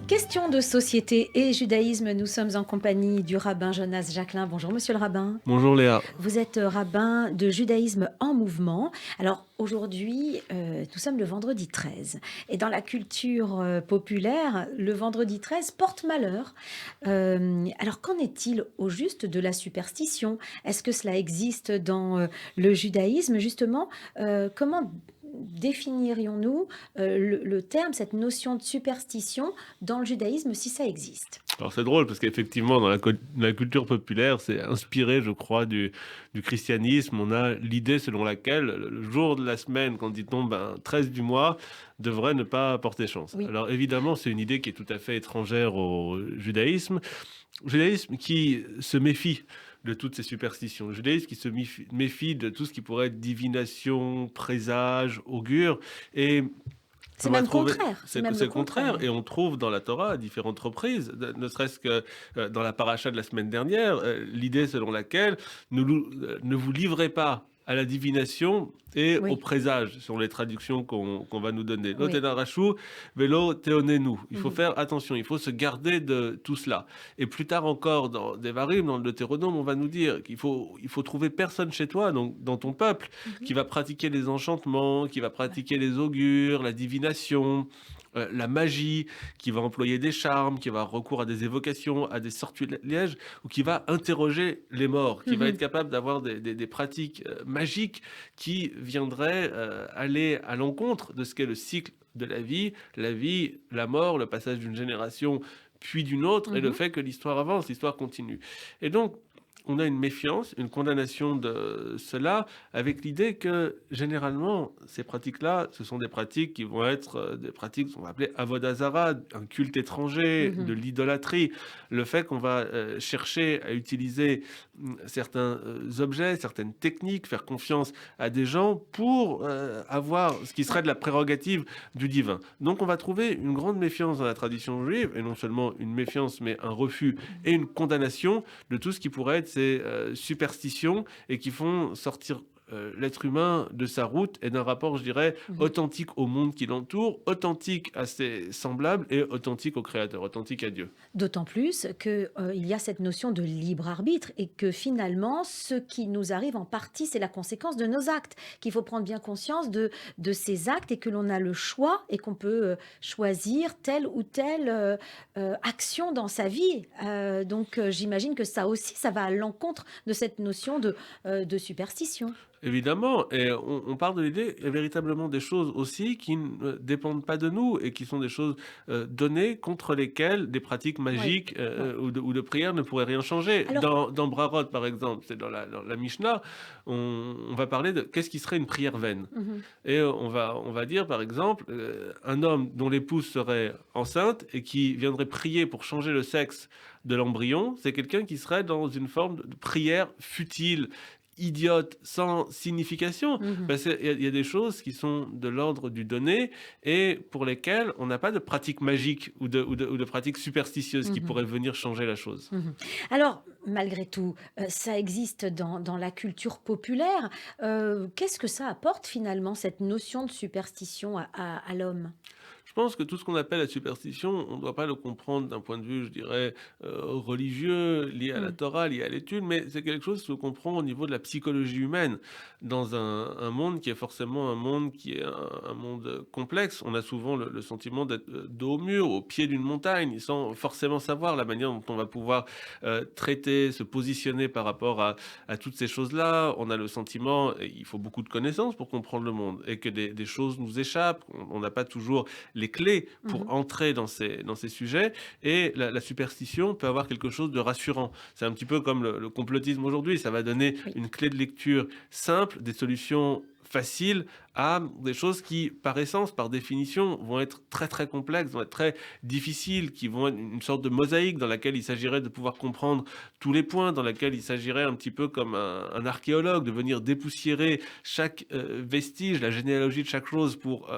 Question de société et judaïsme, nous sommes en compagnie du rabbin Jonas Jacquelin. Bonjour monsieur le rabbin. Bonjour Léa. Vous êtes rabbin de judaïsme en mouvement. Alors aujourd'hui, nous sommes le vendredi 13 et dans la culture populaire, le vendredi 13 porte malheur. Alors qu'en est-il au juste de la superstition? Est-ce que cela existe dans le judaïsme justement? Comment définirions-nous le terme, cette notion de superstition dans le judaïsme, si ça existe? Alors c'est drôle parce qu'effectivement dans la culture populaire, c'est inspiré, je crois, du christianisme. On a l'idée selon laquelle le jour de la semaine, quand il tombe un 13 du mois, devrait ne pas porter chance. Oui. Alors évidemment, c'est une idée qui est tout à fait étrangère au judaïsme. Judaïsme qui se méfie de toutes ces superstitions. Le judaïsme qui se méfie de tout ce qui pourrait être divination, présage, augure. Et C'est on va même trouver, contraire, c'est même c'est le le contraire, contraire. et on trouve dans la Torah à différentes reprises, ne serait-ce que dans la paracha de la semaine dernière, l'idée selon laquelle ne vous livrez pas à la divination et au Oui, présage, sur les traductions qu'on va nous donner. Lo oui. tenarashu velo teonenu. Il faut Mmh. faire attention, il faut se garder de tout cela. Et plus tard encore, dans Devarim, dans le Deutéronome, on va nous dire il faut trouver personne chez toi, donc dans ton peuple, Mmh. qui va pratiquer les enchantements, qui va pratiquer les augures, la divination, la magie, qui va employer des charmes, qui va avoir recours à des évocations, à des sortilèges, ou qui va interroger les morts, qui va être Mmh. capable d'avoir des pratiques magiques qui viendraient aller à l'encontre de ce qu'est le cycle de la vie, la mort, le passage d'une génération puis d'une autre, et le Mmh. fait que l'histoire avance, l'histoire continue. Et donc, on a une méfiance, une condamnation de cela, avec l'idée que généralement, ces pratiques-là, ce sont des pratiques qui vont être des pratiques qu'on va appeler avodah zarah, un culte étranger, de Mmh. l'idolâtrie. Le fait qu'on va chercher à utiliser certains objets, certaines techniques, faire confiance à des gens pour avoir ce qui serait Ouais. de la prérogative du divin. Donc on va trouver une grande méfiance dans la tradition juive, et non seulement une méfiance, mais un refus et Mmh. une condamnation de tout ce qui pourrait être ces superstitions et qui font sortir l'être humain de sa route et d'un rapport, je dirais, Mmh. authentique au monde qui l'entoure, authentique à ses semblables et authentique au Créateur, authentique à Dieu. D'autant plus que, il y a cette notion de libre arbitre et que finalement, ce qui nous arrive en partie, c'est la conséquence de nos actes. Qu'il faut prendre bien conscience de ces actes et que l'on a le choix et qu'on peut, choisir telle ou telle, action dans sa vie. Donc, j'imagine que ça aussi, ça va à l'encontre de cette notion de superstition. Évidemment, et on part de l'idée, il y a véritablement des choses aussi qui ne dépendent pas de nous et qui sont des choses données contre lesquelles des pratiques Oui, magiques oui. ou de prière ne pourraient rien changer. Alors Dans Brarot, par exemple, c'est dans la Mishnah, on va parler de qu'est-ce qui serait une prière vaine. mmh. Et on va dire, par exemple, un homme dont l'épouse serait enceinte et qui viendrait prier pour changer le sexe de l'embryon, c'est quelqu'un qui serait dans une forme de prière futile, idiote, sans signification. Mmh. Parce qu'il y a des choses qui sont de l'ordre du donné et pour lesquelles on n'a pas de pratique magique ou de pratique superstitieuse qui Mmh. pourrait venir changer la chose. Mmh. Alors, malgré tout, ça existe dans la culture populaire. Qu'est-ce que ça apporte finalement, cette notion de superstition à l'homme? Je pense que tout ce qu'on appelle la superstition, on ne doit pas le comprendre d'un point de vue, je dirais, religieux, lié à la Mmh. Torah, lié à l'étude, mais c'est quelque chose que l'on comprend au niveau de la psychologie humaine, dans un monde qui est forcément un monde qui est un monde complexe. On a souvent le sentiment d'être dos au mur, au pied d'une montagne, sans forcément savoir la manière dont on va pouvoir traiter, se positionner par rapport à toutes ces choses-là. On a le sentiment, et il faut beaucoup de connaissances pour comprendre le monde, et que des choses nous échappent. On n'a pas toujours les clés Mmh. pour entrer dans ces sujets, et la superstition peut avoir quelque chose de rassurant. C'est un petit peu comme le complotisme aujourd'hui, ça va donner Oui. une clé de lecture simple, des solutions faciles à des choses qui, par essence, par définition, vont être très très complexes, vont être très difficiles, qui vont être une sorte de mosaïque dans laquelle il s'agirait de pouvoir comprendre tous les points, dans laquelle il s'agirait un petit peu comme un archéologue de venir dépoussiérer chaque vestige, la généalogie de chaque chose pour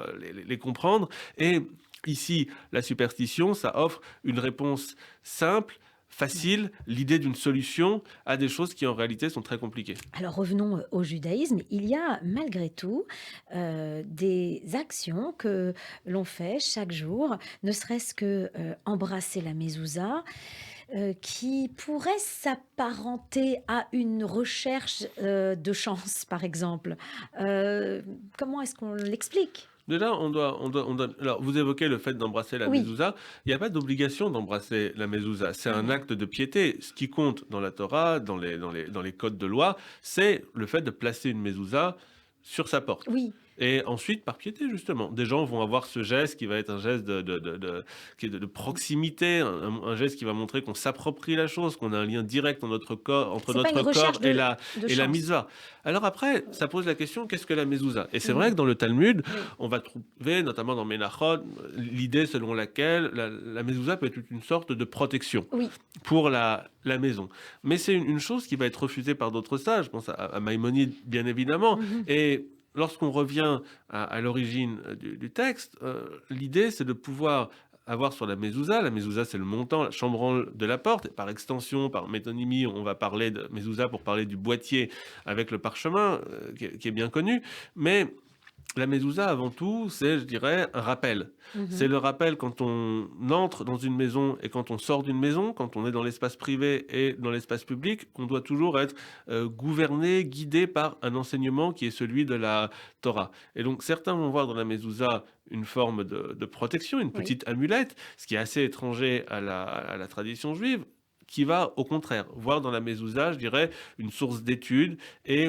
les comprendre. Et ici, la superstition, ça offre une réponse simple, facile l'idée d'une solution à des choses qui en réalité sont très compliquées. Alors revenons au judaïsme. Il y a malgré tout des actions que l'on fait chaque jour, ne serait-ce que embrasser la mezouza, qui pourrait s'apparenter à une recherche de chance, par exemple. Comment est-ce qu'on l'explique? Déjà, alors, vous évoquez le fait d'embrasser la Oui, mezouza. Il n'y a pas d'obligation d'embrasser la mezouza. C'est un mhm, acte de piété. Ce qui compte dans la Torah, dans les codes de loi, c'est le fait de placer une mezouza sur sa porte. oui, Et ensuite, par piété, justement, des gens vont avoir ce geste qui va être un geste qui est de proximité, un geste qui va montrer qu'on s'approprie la chose, qu'on a un lien direct dans notre corps, entre c'est pas une notre corps recherche de et la chance. mitzvah. Alors après, ça pose la question, qu'est-ce que la mezouza? Et c'est vrai Mhm, que dans le Talmud, oui, on va trouver, notamment dans Ménachot, l'idée selon laquelle la mezouza peut être une sorte de protection oui, pour la maison. Mais c'est une chose qui va être refusée par d'autres sages, je pense à Maïmonide bien évidemment, mhm, et lorsqu'on revient à l'origine du texte, l'idée c'est de pouvoir avoir sur la mezouza c'est le montant, la chambranle de la porte, et par extension, par métonymie, on va parler de mezouza pour parler du boîtier avec le parchemin, qui est bien connu, mais la mezouza, avant tout, c'est, je dirais, un rappel. C'est mhm. le rappel quand on entre dans une maison et quand on sort d'une maison, quand on est dans l'espace privé et dans l'espace public, qu'on doit toujours être gouverné, guidé par un enseignement qui est celui de la Torah. Et donc, certains vont voir dans la mezouza une forme de protection, une Oui, petite amulette, ce qui est assez étranger à la tradition juive, qui va, au contraire, voir dans la mezouza, je dirais, une source d'étude et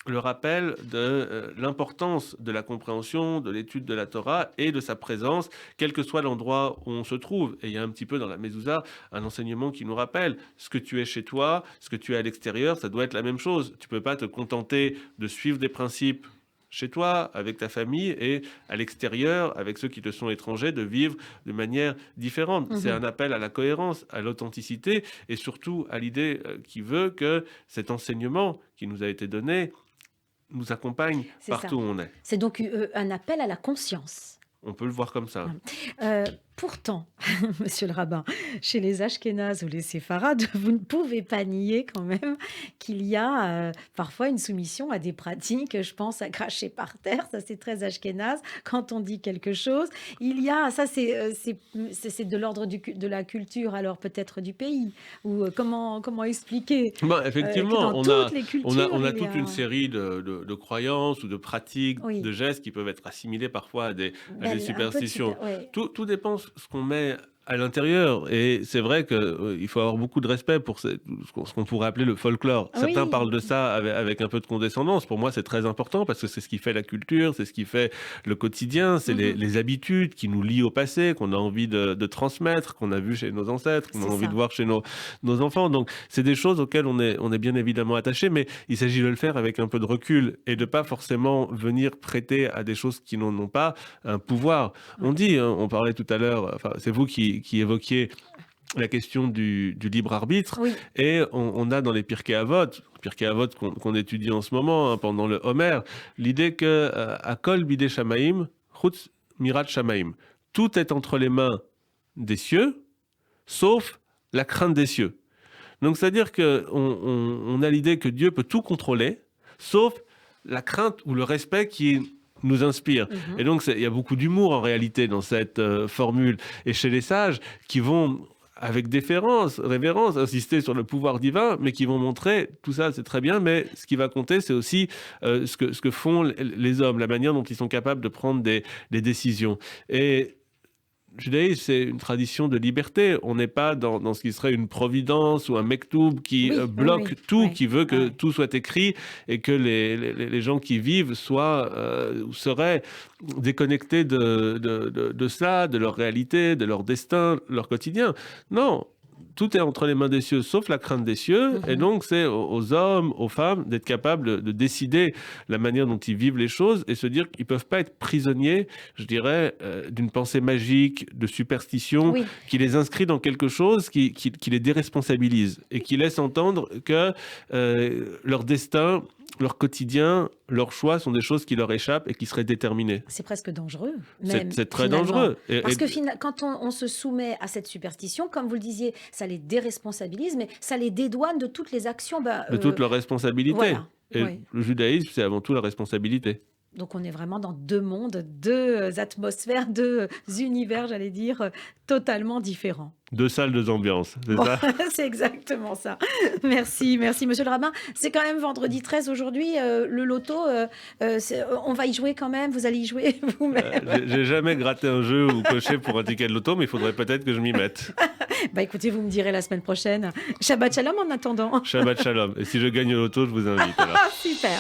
le rappel de l'importance de la compréhension, de l'étude de la Torah et de sa présence, quel que soit l'endroit où on se trouve. Et il y a un petit peu dans la mezouza un enseignement qui nous rappelle ce que tu es chez toi, ce que tu es à l'extérieur, ça doit être la même chose. Tu peux pas te contenter de suivre des principes chez toi, avec ta famille, et à l'extérieur, avec ceux qui te sont étrangers, de vivre de manière différente. C'est mhm, un appel à la cohérence, à l'authenticité, et surtout à l'idée qui veut que cet enseignement qui nous a été donné nous accompagne c'est ça. partout où on est. C'est donc un appel à la conscience. On peut le voir comme ça. Pourtant, monsieur le rabbin, chez les Ashkénazes ou les séfarades, vous ne pouvez pas nier quand même qu'il y a parfois une soumission à des pratiques. Je pense à cracher par terre, ça c'est très ashkénaze. Quand on dit quelque chose, il y a, ça c'est de l'ordre de la culture, alors peut-être du pays. Ou comment expliquer que Effectivement, dans on toutes a, les on a, cultures, on a il y toute une a... série de croyances ou de pratiques, Oui, de gestes qui peuvent être assimilés parfois à des un peu de superstitions. ouais. Tout dépend ce qu'on met à l'intérieur. Et c'est vrai qu'il faut avoir beaucoup de respect pour ce qu'on pourrait appeler le folklore. Certains Oui, parlent de ça avec un peu de condescendance. Pour moi, c'est très important parce que c'est ce qui fait la culture, c'est ce qui fait le quotidien, c'est les, mhm, les habitudes qui nous lient au passé, qu'on a envie de transmettre, qu'on a vu chez nos ancêtres, qu'on a c'est envie de ça. voir chez nos enfants. Donc, c'est des choses auxquelles on est bien évidemment attaché, mais il s'agit de le faire avec un peu de recul et de pas forcément venir prêter à des choses qui n'en ont pas un pouvoir. On Ouais. dit, hein, on parlait tout à l'heure, enfin, c'est vous qui évoquiez la question du libre arbitre, Oui, et on a dans les Pirkei Avot qu'on étudie en ce moment, hein, pendant le Homer, l'idée que Akol bidei Shamaim, chutz mirat Shamaim, tout est entre les mains des cieux, sauf la crainte des cieux. Donc c'est-à-dire qu'on a l'idée que Dieu peut tout contrôler, sauf la crainte ou le respect qui nous inspire. Et mhm, donc il y a beaucoup d'humour en réalité dans cette formule. Et chez les sages qui vont avec déférence, révérence, insister sur le pouvoir divin, mais qui vont montrer, tout ça c'est très bien, mais ce qui va compter c'est aussi ce que font les hommes, la manière dont ils sont capables de prendre des décisions. Et le judaïsme, c'est une tradition de liberté. On n'est pas dans ce qui serait une providence ou un mektoub qui oui, oui, bloque oui, tout, ouais, qui veut que ouais, tout soit écrit et que les gens qui vivent seraient déconnectés de ça, de leur réalité, de leur destin, leur quotidien. Non. Tout est entre les mains des cieux, sauf la crainte des cieux. Et mhm. donc, c'est aux hommes, aux femmes, d'être capables de décider la manière dont ils vivent les choses et se dire qu'ils ne peuvent pas être prisonniers, je dirais, d'une pensée magique, de superstition, Oui, qui les inscrit dans quelque chose qui les déresponsabilise et qui laisse entendre que leur destin leur quotidien, leurs choix sont des choses qui leur échappent et qui seraient déterminées. C'est presque dangereux, C'est même, c'est très finalement. dangereux. Parce que quand on se soumet à cette superstition, comme vous le disiez, ça les déresponsabilise, mais ça les dédouane de toutes les actions. De toute leur responsabilité. Voilà, Et oui. le judaïsme, c'est avant tout la responsabilité. Donc on est vraiment dans deux mondes, deux atmosphères, deux univers, j'allais dire, totalement différents. 2 salles, 2 ambiances, c'est Bon, ça? c'est exactement ça. Merci, merci, monsieur le rabbin. C'est quand même vendredi 13 aujourd'hui, le loto, on va y jouer quand même, vous allez y jouer vous-même. J'ai jamais gratté un jeu ou coché pour un ticket de loto, mais il faudrait peut-être que je m'y mette. Bah écoutez, vous me direz la semaine prochaine. Shabbat shalom en attendant. Shabbat shalom. Et si je gagne au loto, je vous invite alors. Super.